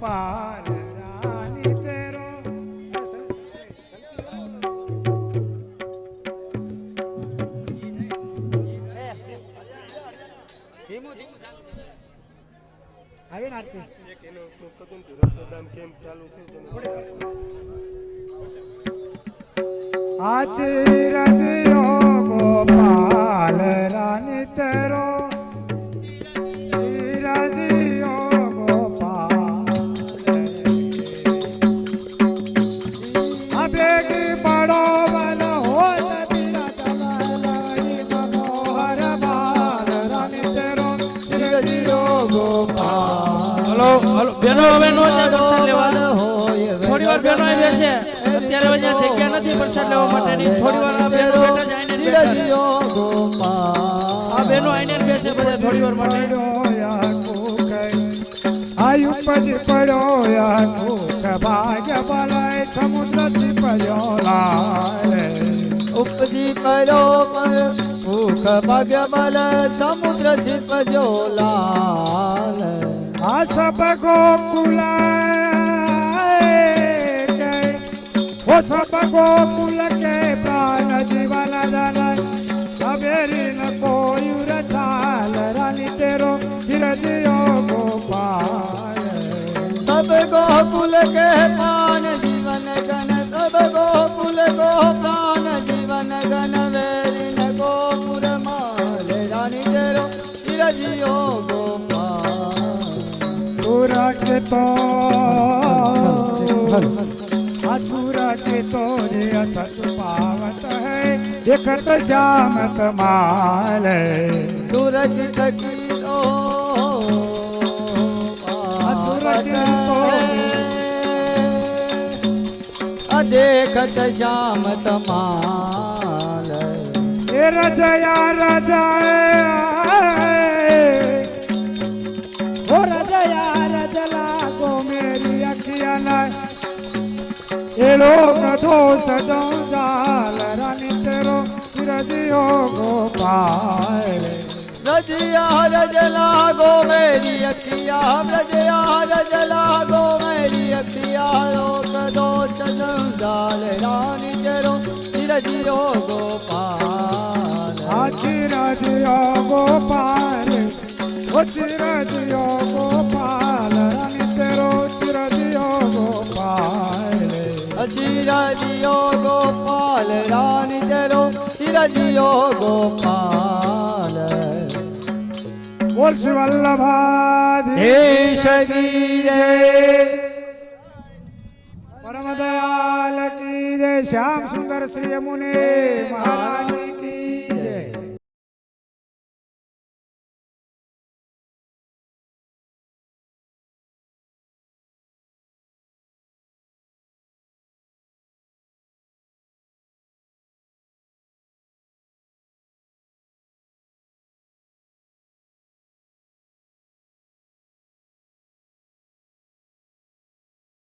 पाल रानी तेरो આવી નાખતી એક એનો ઉપયોગ કરું કે રક્તદાન કેમ્પ ચાલુ છે જેને આજ રજયો ગોપાલ રાની તેરો હલો બેનો હવે નો જાય પ્રસાદ લેવા થોડી વાર બેનો આવી છે અત્યારે વજે જગ્યા નથી પ્રસાદ લેવા માટેની થોડી વાર આ બેનો બેઠા જાય ને આ બેનો આઈને બેસે બધા થોડી વાર માટે આયુ પજ પડ્યો યા કુખ ભાગ્ય બલાય સમુદ્ર થી પડ્યો લાય ઉપજી પડ્યો કુખ ભાગ્ય બલ સમુદ્ર થી પડ્યો લાલ આ સબ ગોકુલ ઓ સબ ગોકુલ કે પ્રાણ જીવન જન સબેરી ન કોઈ રચાલ રાની તેરો ચિરજિયો ગોપાલ સબ ગોકુલ કે પ્રાણ જીવન ગન સબ ગોકુલ ગો પ્રાણ જીવન ગન વેરી ન ગોપુર માલ રાની તેરો ચિરજિયો ગોપાલ सूरज तो सूरज तो जे असत पावत है देखत श्यामत माल सूरज तकी तो सूरज तो देखत श्याम तमाल ए रजया ओ रजया रजला को मेरी अखिया न ए लोग दोष जाल रानी तेरो रजियो गोपाल रजिया रजला गो मेरी अखिया रजिया रजला गो मेरी अखिया लोग दोष जाल रानी तेरो रजियो गोपाल रजियो गोपाल ओ चिरजियो गोपाल रानी तेरो चिरजियो गोपाल चिरजियो गोपाल रानी तेरो चिरजियो गोपाल बोल श्री वल्लभाधीश की जय परम दयाल की जय श्याम सुंदर श्री यमुने महाराज